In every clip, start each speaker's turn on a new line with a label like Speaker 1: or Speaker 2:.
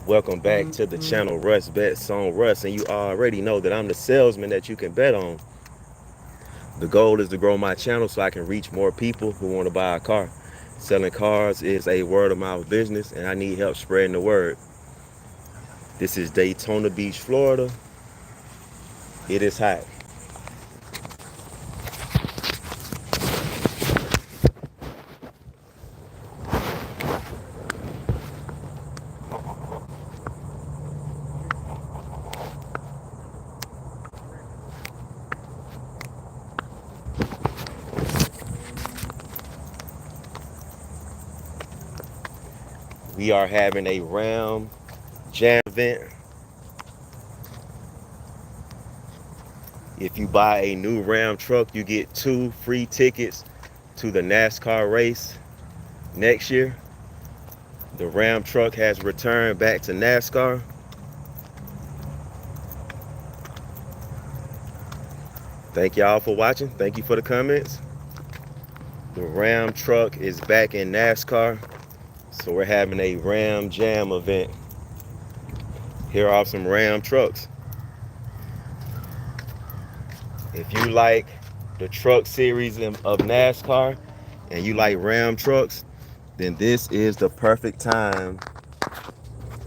Speaker 1: Welcome back to the channel Russ Bets on Russ, and you already know that I'm the salesman that you can bet on. The goal is to grow my channel so I can reach more people who want to buy a car. Selling cars is a word of mouth business, and I need help spreading the word. This is Daytona Beach, Florida. It is hot. We are having a Ram Jam event. If you buy a new Ram truck, you get 2 free tickets to the NASCAR race next year. The Ram truck has returned back to NASCAR. Thank y'all for watching. Thank you for the comments. The Ram truck is back in NASCAR. So we're having a Ram Jam event. Here are some Ram trucks. If you like the truck series of NASCAR and you like Ram trucks, then this is the perfect time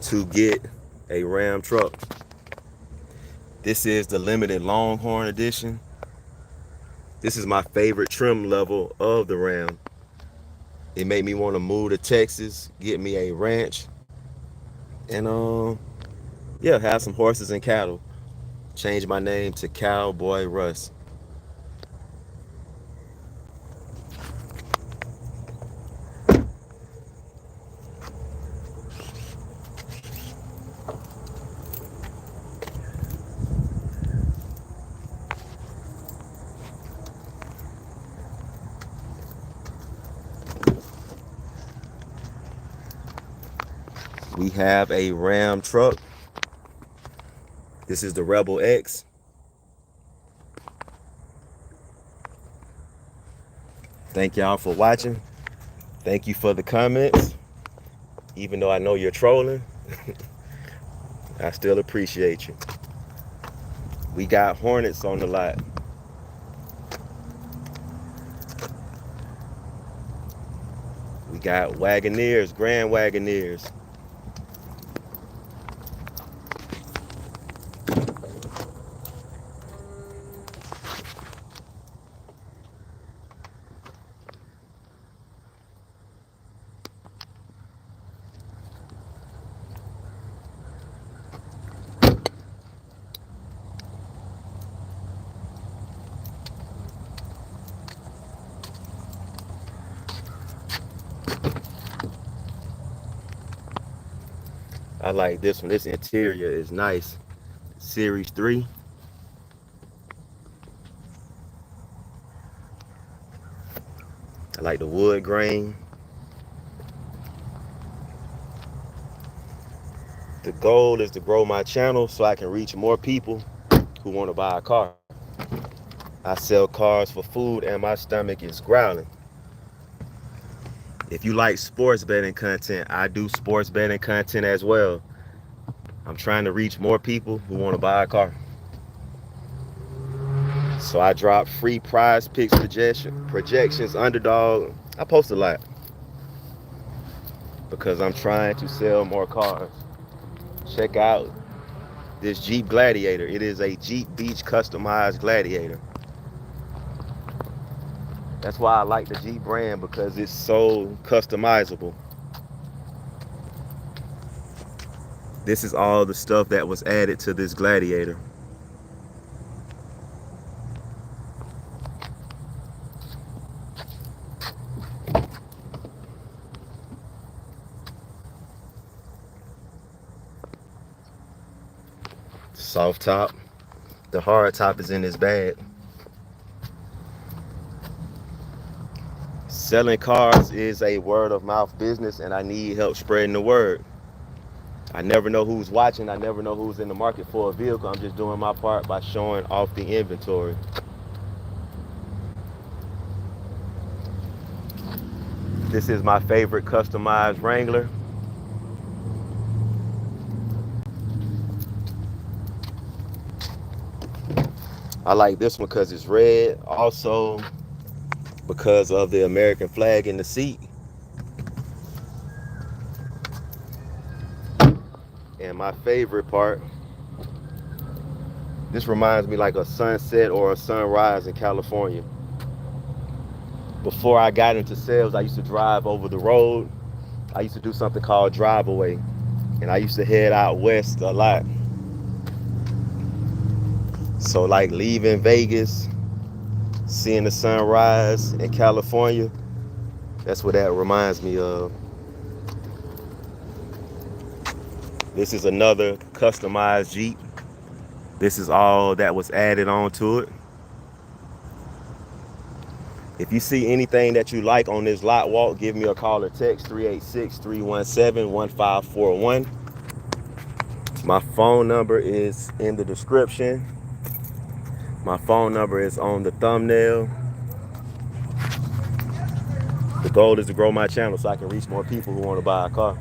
Speaker 1: to get a Ram truck. This is the limited Longhorn edition. This is my favorite trim level of the Ram. It made me want to move to Texas, get me a ranch, and yeah, have some horses and cattle. Change my name to Cowboy Russ. We have a Ram truck. This is the Rebel X. Thank y'all for watching. Thank you for the comments. Even though I know you're trolling, I still appreciate you. We got Hornets on the lot. We got Wagoneers, Grand Wagoneers. I like this one. This interior is nice. Series 3. I like the wood grain. The goal is to grow my channel so I can reach more people who want to buy a car. I sell cars for food and my stomach is growling. If you like sports betting content, I do sports betting content as well. I'm trying to reach more people who want to buy a car. So I drop free prize picks projections, underdog. I post a lot because I'm trying to sell more cars. Check out this Jeep Gladiator. It is a Jeep Beach customized Gladiator. That's why I like the Jeep brand, because it's so customizable. This is all the stuff that was added to this Gladiator. Soft top. The hard top is in this bag. Selling cars is a word of mouth business, and I need help spreading the word. I never know who's watching. I never know who's in the market for a vehicle. I'm just doing my part by showing off the inventory. This is my favorite customized Wrangler. I like this one because it's red. Also because of the American flag in the seat. And my favorite part, this reminds me like a sunset or a sunrise in California. Before I got into sales, I used to drive over the road. I used to do something called drive away. And I used to head out west a lot. So like leaving Vegas, seeing the sunrise in California, that's what that reminds me of. This is another customized Jeep. This is all that was added onto it. If you see anything that you like on this lot walk, give me a call or text 386-317-1541. My phone number is in the description. My phone number is on the thumbnail. The goal is to grow my channel so I can reach more people who want to buy a car.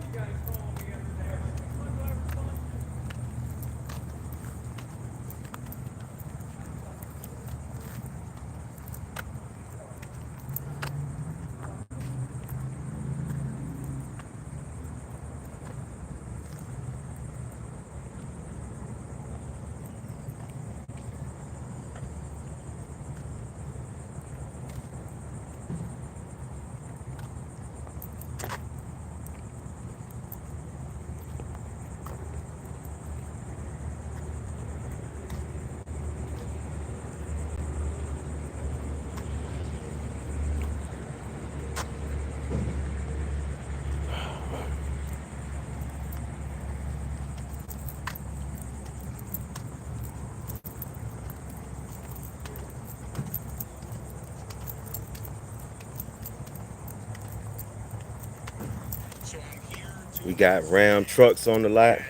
Speaker 1: We got Ram trucks on the lot.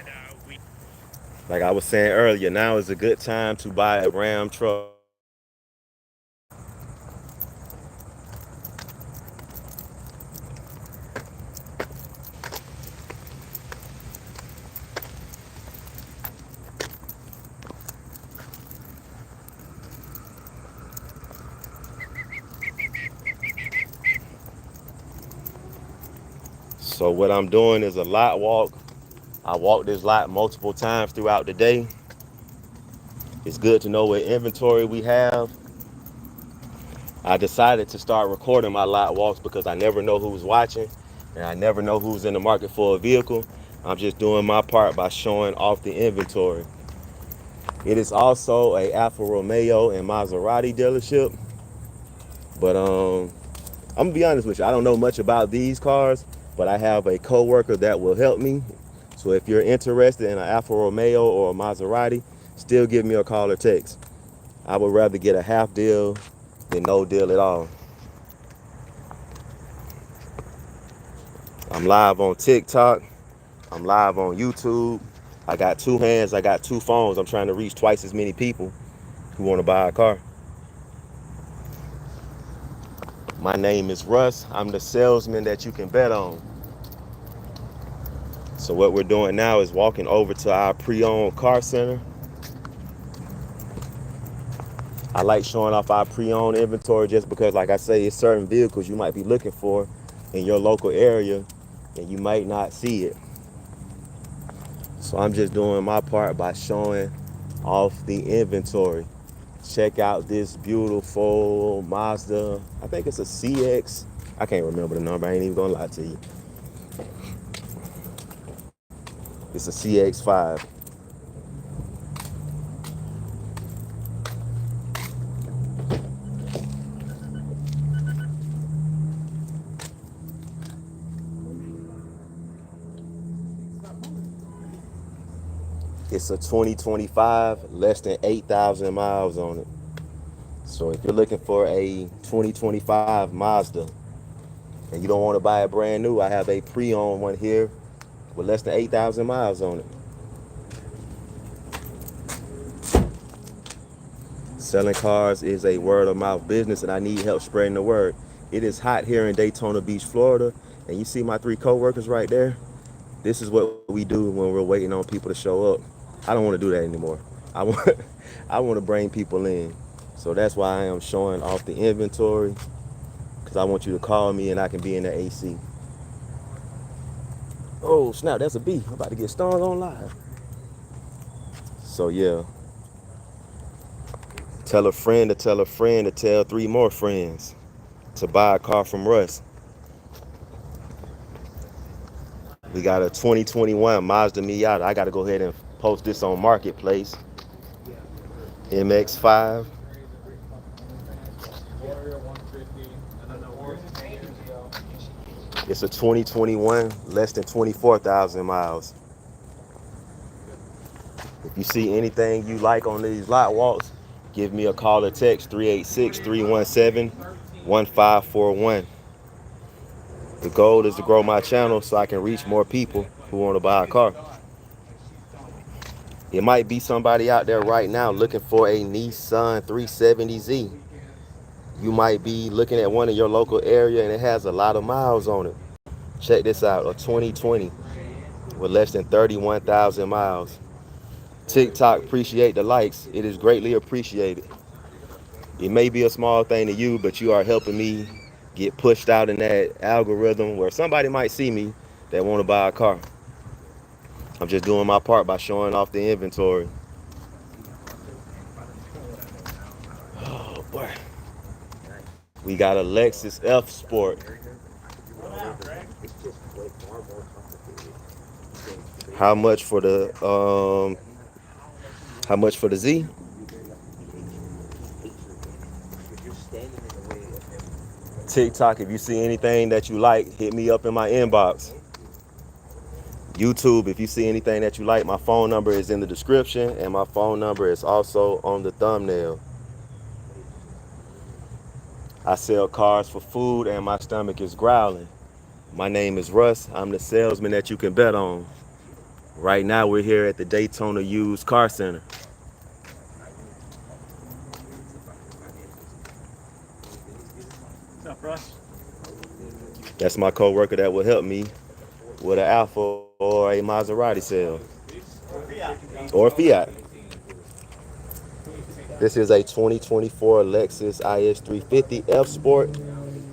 Speaker 1: Like I was saying earlier, now is a good time to buy a Ram truck. So what I'm doing is a lot walk. I walk this lot multiple times throughout the day. It's good to know what inventory we have. I decided to start recording my lot walks because I never know who's watching and I never know who's in the market for a vehicle. I'm just doing my part by showing off the inventory. It is also a Alfa Romeo and Maserati dealership. But I'm gonna be honest with you, I don't know much about these cars, but I have a coworker that will help me. So if you're interested in an Alfa Romeo or a Maserati, still give me a call or text. I would rather get a half deal than no deal at all. I'm live on TikTok. I'm live on YouTube. I got two hands, I got two phones. I'm trying to reach twice as many people who want to buy a car. My name is Russ. I'm the salesman that you can bet on. So what we're doing now is walking over to our pre-owned car center. I like showing off our pre-owned inventory just because, like I say, it's certain vehicles you might be looking for in your local area and you might not see it. So I'm just doing my part by showing off the inventory. Check out this beautiful Mazda. I think it's a CX. I can't remember the number. I ain't even gonna lie to you. It's a CX-5. It's a 2025, less than 8,000 miles on it. So if you're looking for a 2025 Mazda and you don't want to buy a brand new, I have a pre-owned one here with less than 8,000 miles on it. Selling cars is a word of mouth business and I need help spreading the word. It is hot here in Daytona Beach, Florida, and you see my three co-workers right there? This is what we do when we're waiting on people to show up. I don't want to do that anymore. I want to bring people in. So that's why I am showing off the inventory, because I want you to call me and I can be in the AC. Oh snap, that's a B. I'm about to get stung on live. So yeah, tell a friend to tell a friend to tell 3 more friends to buy a car from Russ. We got a 2021 Mazda Miata. I got to go ahead and post this on Marketplace. MX-5. It's a 2021, less than 24,000 miles. If you see anything you like on these lot walks, give me a call or text 386-317-1541. The goal is to grow my channel so I can reach more people who want to buy a car. It might be somebody out there right now looking for a Nissan 370Z. You might be looking at one in your local area and it has a lot of miles on it. Check this out, a 2020 with less than 31,000 miles. TikTok, appreciate the likes. It is greatly appreciated. It may be a small thing to you, but you are helping me get pushed out in that algorithm where somebody might see me that want to buy a car. I'm just doing my part by showing off the inventory. Oh boy. We got a Lexus F Sport. How much for the Z? TikTok, if you see anything that you like, hit me up in my inbox. YouTube, if you see anything that you like, my phone number is in the description and my phone number is also on the thumbnail. I sell cars for food and my stomach is growling. My name is Russ. I'm the salesman that you can bet on. Right now we're here at the Daytona Used Car Center.
Speaker 2: What's up, Russ?
Speaker 1: That's my co-worker that will help me with an Alfa or a Maserati sale. Or Fiat. This is a 2024 Lexus IS350 F Sport.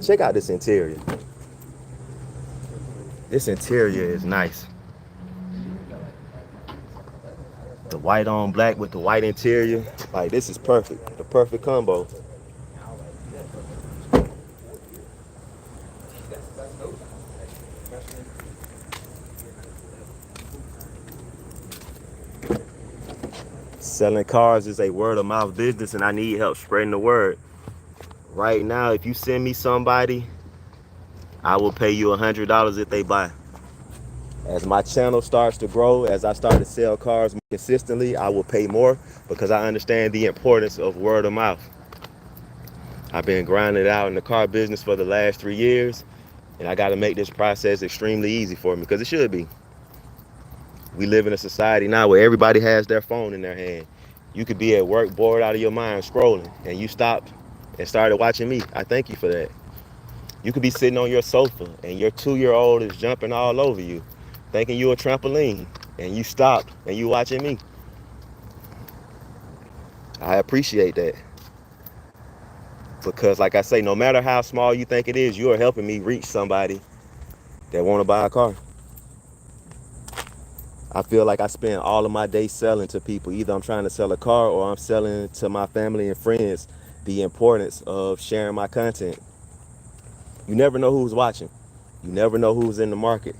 Speaker 1: Check out this interior. This interior is nice. The white on black with the white interior. Like, this is perfect. The perfect combo. Selling cars is a word of mouth business and I need help spreading the word. Right now, if you send me somebody, I will pay you $100 if they buy. As my channel starts to grow, as I start to sell cars more consistently, I will pay more because I understand the importance of word of mouth. I've been grinding it out in the car business for the last 3 years, and I got to make this process extremely easy for me because it should be. We live in a society now where everybody has their phone in their hand. You could be at work, bored out of your mind, scrolling, and you stopped and started watching me. I thank you for that. You could be sitting on your sofa, and your 2-year-old is jumping all over you, thinking you a trampoline, and you stopped and you watching me. I appreciate that. Because like I say, no matter how small you think it is, you are helping me reach somebody that want to buy a car. I feel like I spend all of my day selling to people. Either I'm trying to sell a car or I'm selling to my family and friends the importance of sharing my content. You never know who's watching. You never know who's in the market.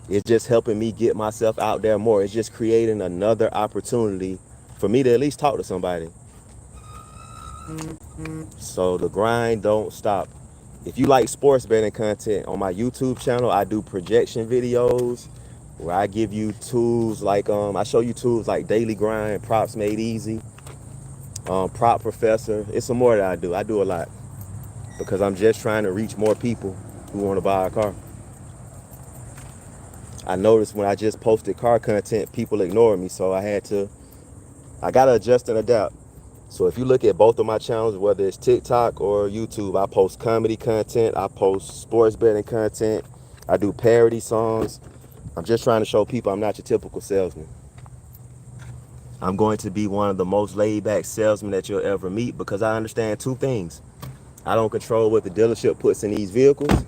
Speaker 1: It's just helping me get myself out there more. It's just creating another opportunity for me to at least talk to somebody. So the grind don't stop. If you like sports betting content, on my YouTube channel, I do projection videos where I give you tools like, I show you tools like Daily Grind, Props Made Easy, Prop Professor. It's some more that I do. I do a lot because I'm just trying to reach more people who want to buy a car. I noticed when I just posted car content, people ignore me, so I gotta adjust and adapt. So if you look at both of my channels, whether it's TikTok or YouTube, I post comedy content, I post sports betting content, I do parody songs. I'm just trying to show people I'm not your typical salesman. I'm going to be one of the most laid back salesmen that you'll ever meet because I understand two things. I don't control what the dealership puts in these vehicles,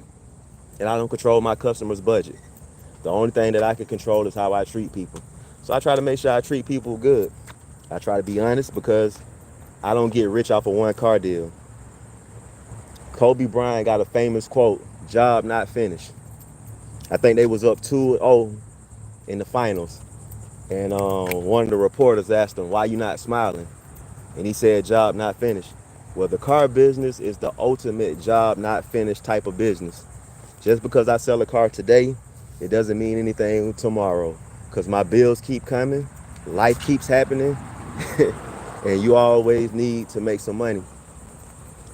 Speaker 1: and I don't control my customer's budget. The only thing that I can control is how I treat people. So I try to make sure I treat people good. I try to be honest because I don't get rich off of one car deal. Kobe Bryant got a famous quote, job not finished. I think they was up 2-0 in the finals. And one of the reporters asked him, why you not smiling? And he said, job not finished. Well, the car business is the ultimate job not finished type of business. Just because I sell a car today, it doesn't mean anything tomorrow. Because my bills keep coming, life keeps happening, and you always need to make some money.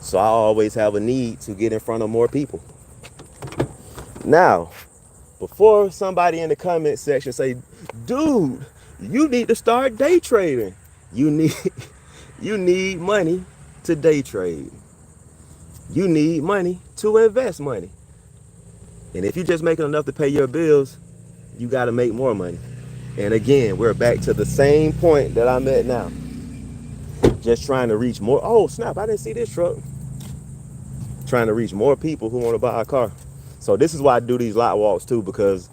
Speaker 1: So I always have a need to get in front of more people. Now, before somebody in the comment section say, dude, you need to start day trading. You need money to day trade. You need money to invest money. And if you're just making enough to pay your bills, you got to make more money. And again, we're back to the same point that I'm at now. Just trying to reach more. Oh, snap, I didn't see this truck. Trying to reach more people who want to buy a car. So this is why I do these lot walks too, because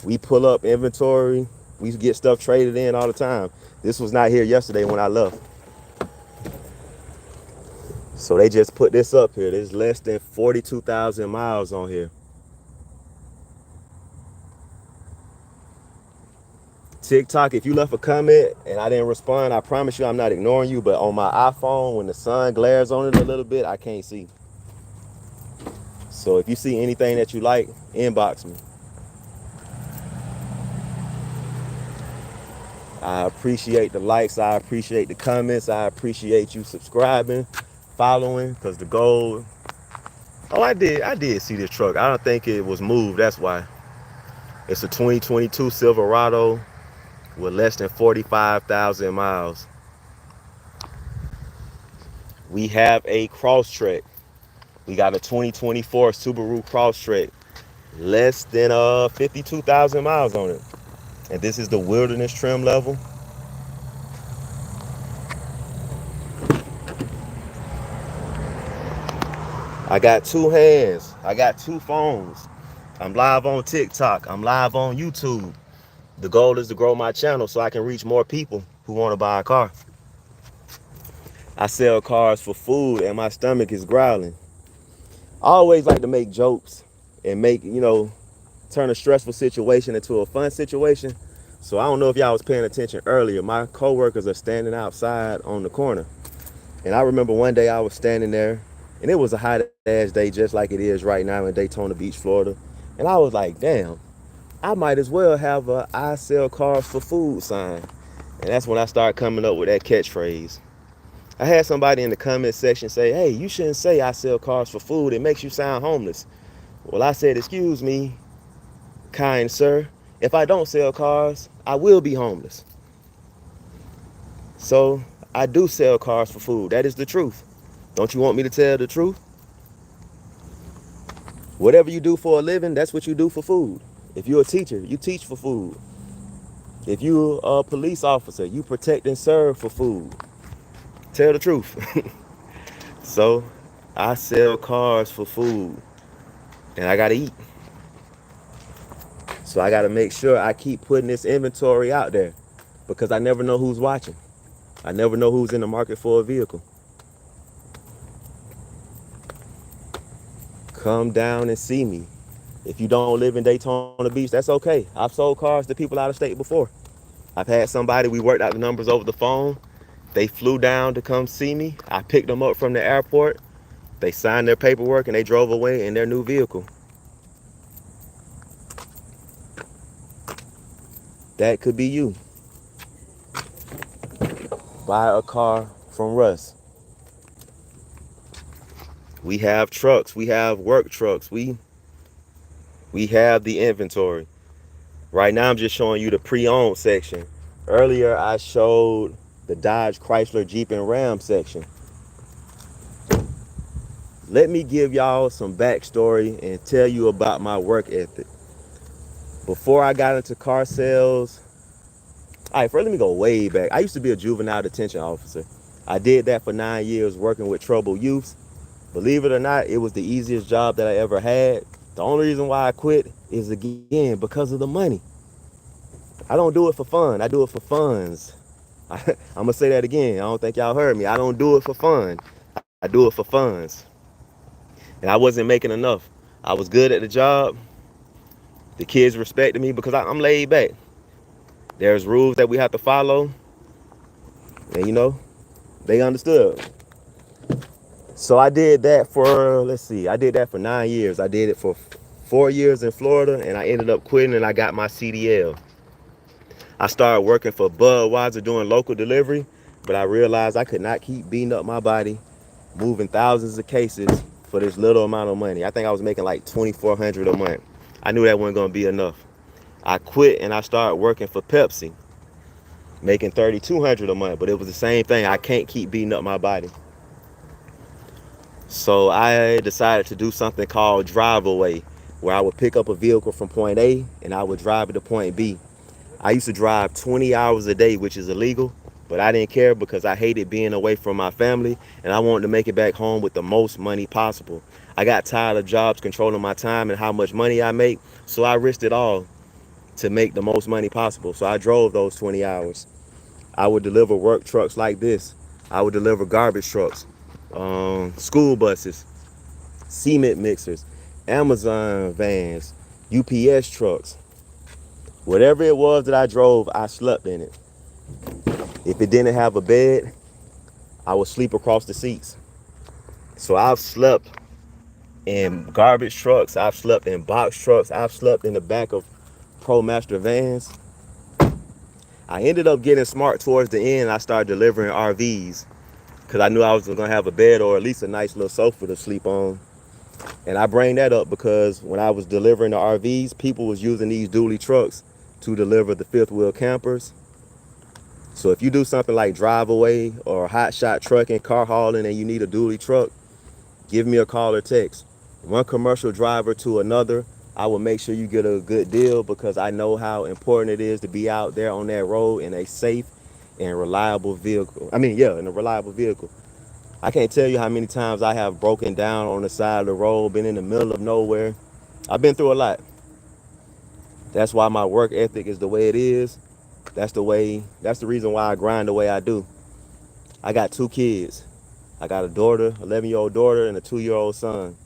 Speaker 1: we pull up inventory. We get stuff traded in all the time. This was not here yesterday when I left. So they just put this up here. There's less than 42,000 miles on here. TikTok, if you left a comment and I didn't respond, I promise you I'm not ignoring you. But on my iPhone, when the sun glares on it a little bit, I can't see. So if you see anything that you like, inbox me. I appreciate the likes. I appreciate the comments. I appreciate you subscribing, following, because the goal. Oh, I did see this truck. I don't think it was moved. That's why. It's a 2022 Silverado with less than 45,000 miles. We have a Crosstrek. We got a 2024 Subaru Crosstrek, less than 52,000 miles on it. And this is the wilderness trim level. I got two hands. I got two phones. I'm live on TikTok. I'm live on YouTube. The goal is to grow my channel so I can reach more people who want to buy a car. I sell cars for food and my stomach is growling. I always like to make jokes and make, turn a stressful situation into a fun situation. So I don't know if y'all was paying attention earlier. My coworkers are standing outside on the corner. And I remember one day I was standing there and it was a hot ass day just like it is right now in Daytona Beach, Florida. And I was like, damn, I might as well have a I sell cars for food sign. And that's when I started coming up with that catchphrase. I had somebody in the comment section say, hey, you shouldn't say I sell cars for food. It makes you sound homeless. Well, I said, excuse me, kind sir. If I don't sell cars, I will be homeless. So I do sell cars for food. That is the truth. Don't you want me to tell the truth? Whatever you do for a living, that's what you do for food. If you're a teacher, you teach for food. If you're a police officer, you protect and serve for food. Tell the truth. So I sell cars for food and I gotta eat. So I gotta make sure I keep putting this inventory out there because I never know who's watching. I never know who's in the market for a vehicle. Come down and see me. If you don't live in Daytona Beach, that's okay. I've sold cars to people out of state before. I've had somebody, we worked out the numbers over the phone. They flew down to come see me. I picked them up from the airport. They signed their paperwork and they drove away in their new vehicle. That could be you. Buy a car from Russ. We have trucks. We have work trucks. We have the inventory. Right now I'm just showing you the pre-owned section. Earlier I showed the Dodge, Chrysler, Jeep, and Ram section. Let me give y'all some backstory and tell you about my work ethic. Before I got into car sales, All right, first let me go way back. I used to be a juvenile detention officer. I did that for 9 years working with troubled youths. Believe it or not, it was the easiest job that I ever had. The only reason why I quit is, again, because of the money. I don't do it for fun. I do it for funds. I'm going to say that again. I don't think y'all heard me. I don't do it for fun. I do it for funds. And I wasn't making enough. I was good at the job. The kids respected me because I'm laid back. There's rules that we have to follow. And, they understood. So I did that for, I did that for 9 years. I did it for 4 years in Florida, and I ended up quitting, and I got my CDL. I started working for Budweiser doing local delivery, but I realized I could not keep beating up my body, moving thousands of cases for this little amount of money. I think I was making like $2,400 a month. I knew that wasn't gonna be enough. I quit and I started working for Pepsi, making $3,200 a month, but it was the same thing. I can't keep beating up my body. So I decided to do something called drive away, where I would pick up a vehicle from point A and I would drive it to point B. I used to drive 20 hours a day, which is illegal, but I didn't care because I hated being away from my family and I wanted to make it back home with the most money possible. I got tired of jobs controlling my time and how much money I make, so I risked it all to make the most money possible. So I drove those 20 hours. I would deliver work trucks like this. I would deliver garbage trucks, school buses, cement mixers, Amazon vans, UPS trucks. Whatever it was that I drove, I slept in it. If it didn't have a bed, I would sleep across the seats. So I've slept in garbage trucks, I've slept in box trucks, I've slept in the back of ProMaster vans. I ended up getting smart towards the end. I started delivering RVs because I knew I was gonna have a bed or at least a nice little sofa to sleep on. And I bring that up because when I was delivering the RVs, people was using these dually trucks to deliver the fifth wheel campers. So if you do something like drive away or hot shot trucking, car hauling, and you need a dually truck, give me a call or text. One commercial driver to another, I will make sure you get a good deal because I know how important it is to be out there on that road in a safe and reliable vehicle. In a reliable vehicle. I can't tell you how many times I have broken down on the side of the road, been in the middle of nowhere. I've been through a lot. That's why my work ethic is the way it is. That's the reason why I grind the way I do. I got 2 kids. I got a daughter, 11-year-old daughter, and a 2-year-old son.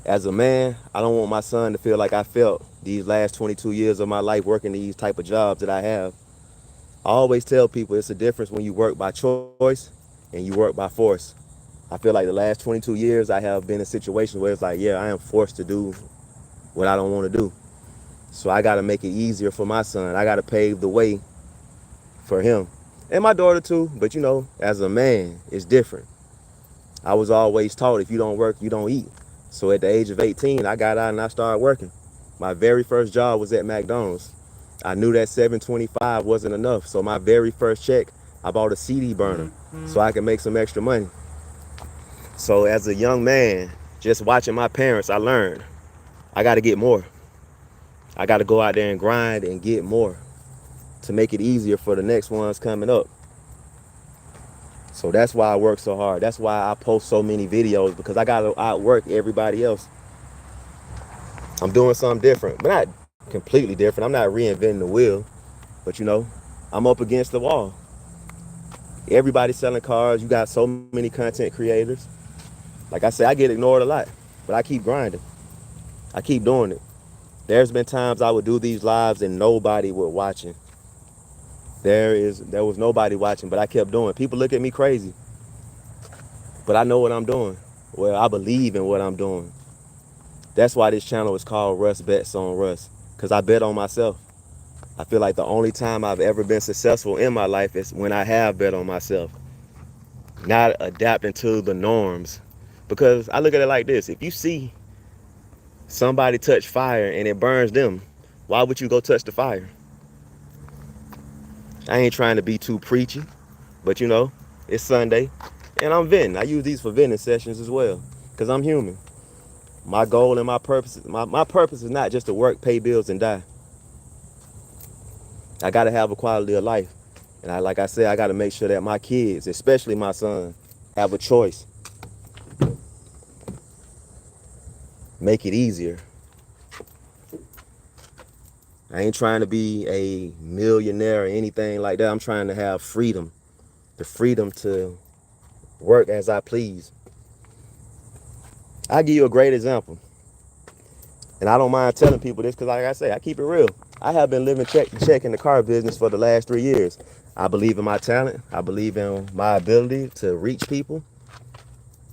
Speaker 1: As a man, I don't want my son to feel like I felt these last 22 years of my life working these type of jobs that I have. I always tell people it's a difference when you work by choice and you work by force. I feel like the last 22 years I have been in situations where it's like, yeah, I am forced to do what I don't want to do. So I got to make it easier for my son. I got to pave the way for him. And my daughter too, but as a man, it's different. I was always taught if you don't work, you don't eat. So at the age of 18, I got out and I started working. My very first job was at McDonald's. I knew that $7.25 wasn't enough. So my very first check, I bought a CD burner so I could make some extra money. So as a young man, just watching my parents, I learned I got to get more. I got to go out there and grind and get more to make it easier for the next ones coming up. So that's why I work so hard. That's why I post so many videos, because I got to outwork everybody else. I'm doing something different, but not completely different. I'm not reinventing the wheel, but I'm up against the wall. Everybody's selling cars. You got so many content creators. Like I said, I get ignored a lot, but I keep grinding. I keep doing it. There's been times I would do these lives and nobody would watching. There was nobody watching, but I kept doing. People look at me crazy, but I know what I'm doing. Well, I believe in what I'm doing. That's why this channel is called RusBetsOnRus, because I bet on myself. I feel like the only time I've ever been successful in my life is when I have bet on myself, not adapting to the norms. Because I look at it like this: if you see somebody touch fire and it burns them, why would you go touch the fire? I ain't trying to be too preachy, but it's Sunday and I'm venting. I use these for venting sessions as well, because I'm human. My goal and my purpose is not just to work, pay bills, and die. I got to have a quality of life. And like I said, I got to make sure that my kids, especially my son, have a choice. Make it easier. I ain't trying to be a millionaire or anything like that. I'm trying to have freedom. The freedom to work as I please. I'll give you a great example. And I don't mind telling people this because, like I say, I keep it real. I have been living check to check in the car business for the last 3 years. I believe in my talent. I believe in my ability to reach people.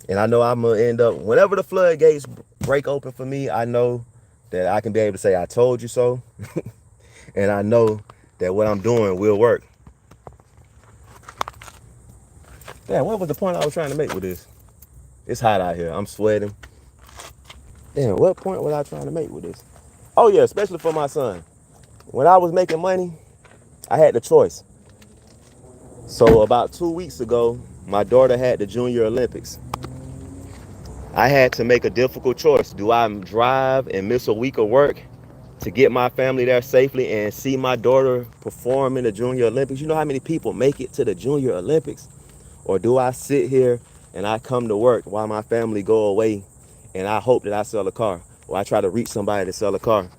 Speaker 1: And I know I'm going to end up, whenever the floodgates break open for me, I know that I can be able to say, I told you so. And I know that what I'm doing will work. Damn, what was the point I was trying to make with this? It's hot out here. I'm sweating. Damn, what point was I trying to make with this? Oh, yeah, especially for my son. When I was making money, I had the choice. So about 2 weeks ago, my daughter had the Junior Olympics. I had to make a difficult choice. Do I drive and miss a week of work to get my family there safely and see my daughter perform in the Junior Olympics? You know how many people make it to the Junior Olympics? Or do I sit here and I come to work while my family go away and I hope that I sell a car, or I try to reach somebody to sell a car?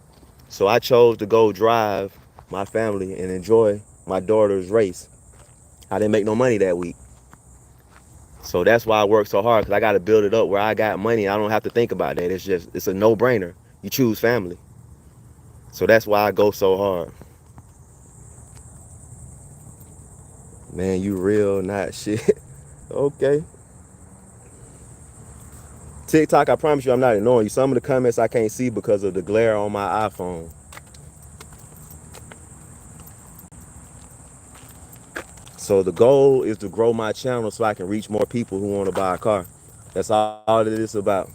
Speaker 1: So I chose to go drive my family and enjoy my daughter's race. I didn't make no money that week. So that's why I work so hard, because I got to build it up where I got money. I don't have to think about that. It's a no-brainer. You choose family. So that's why I go so hard. Man, you real, not shit. Okay. TikTok, I promise you I'm not ignoring you. Some of the comments I can't see because of the glare on my iPhone. So the goal is to grow my channel so I can reach more people who want to buy a car. That's all it is about.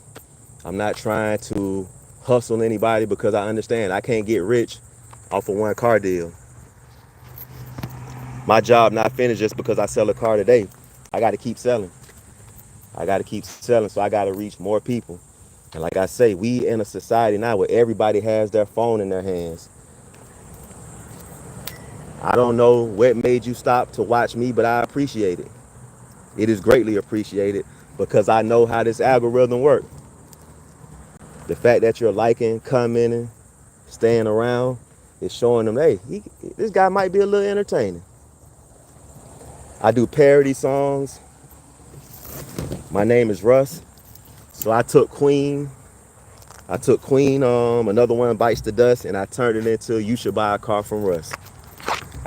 Speaker 1: I'm not trying to hustle anybody because I understand I can't get rich off of one car deal. My job not finished just because I sell a car today. I got to keep selling. So I got to reach more people. And like I say, we in a society now where everybody has their phone in their hands. I don't know what made you stop to watch me, but I appreciate it. It is greatly appreciated because I know how this algorithm works. The fact that you're liking, commenting, staying around is showing them, hey, this guy might be a little entertaining. I do parody songs. My name is Russ. So I took Queen, Another One Bites the Dust, and I turned it into You Should Buy a Car from Russ.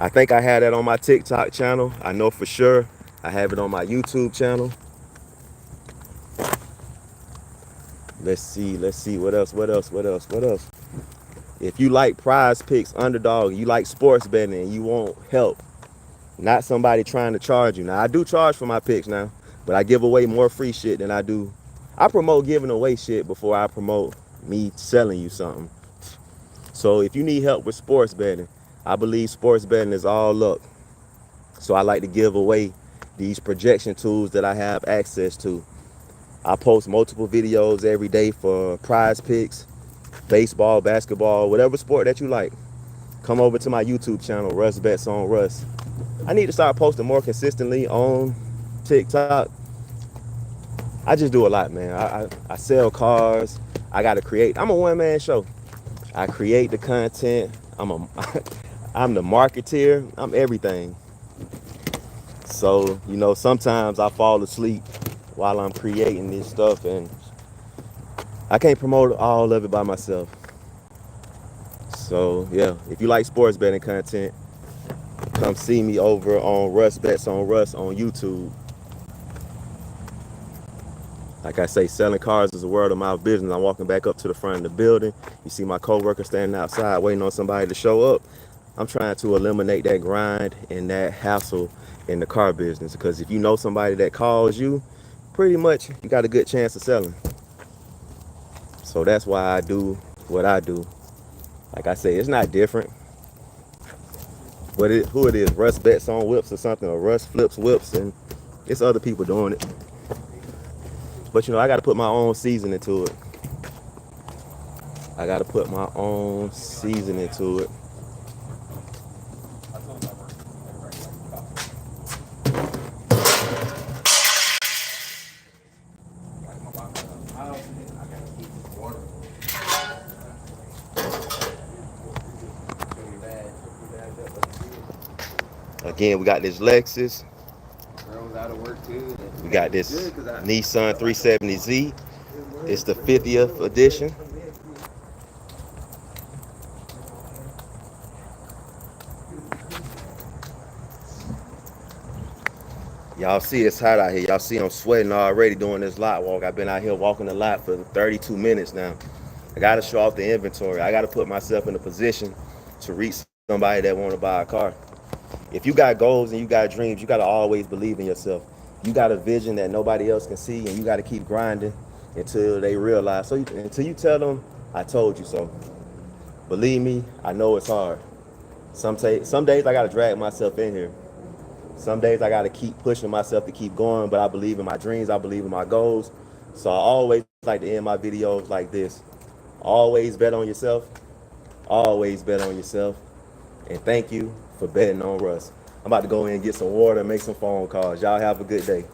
Speaker 1: I think I had that on my TikTok channel. I know for sure I have it on my YouTube channel. Let's see, what else? If you like Prize Picks, Underdog, you like sports betting, and you want help, not somebody trying to charge you. Now, I do charge for my picks now, but I give away more free shit than I do. I promote giving away shit before I promote me selling you something. So if you need help with sports betting, I believe sports betting is all luck. So I like to give away these projection tools that I have access to. I post multiple videos every day for Prize Picks, baseball, basketball, whatever sport that you like. Come over to my YouTube channel, RusBetsOnRus. I need to start posting more consistently on TikTok. I just do a lot, man. I sell cars. I got to create. I'm a one-man show. I create the content. I'm the marketeer. I'm everything. So, sometimes I fall asleep while I'm creating this stuff, and I can't promote all of it by myself. So, yeah, if you like sports betting content, come see me over on RusBetsOnRus on YouTube. Like I say, selling cars is a word of mouth business. I'm walking back up to the front of the building. You see my coworker standing outside waiting on somebody to show up. I'm trying to eliminate that grind and that hassle in the car business, because if you know somebody that calls you, pretty much you got a good chance of selling. So that's why I do what I do. Like I say, it's not different. Who it is, Russ bets on whips or something, or Russ flips whips, and it's other people doing it. But I got to put my own seasoning to it. Again, we got this Lexus. We got this Nissan 370Z. It's the 50th edition. Y'all see it's hot out here. Y'all see I'm sweating already doing this lot walk. I've been out here walking the lot for 32 minutes now. I got to show off the inventory. I got to put myself in a position to reach somebody that want to buy a car. If you got goals and you got dreams, you got to always believe in yourself. You got a vision that nobody else can see, and you got to keep grinding until they realize. So until you tell them, I told you so. Believe me, I know it's hard. Some days I got to drag myself in here. Some days I got to keep pushing myself to keep going, but I believe in my dreams. I believe in my goals. So I always like to end my videos like this. Always bet on yourself. Always bet on yourself. And thank you for betting on Russ. I'm about to go in and get some water and make some phone calls. Y'all have a good day.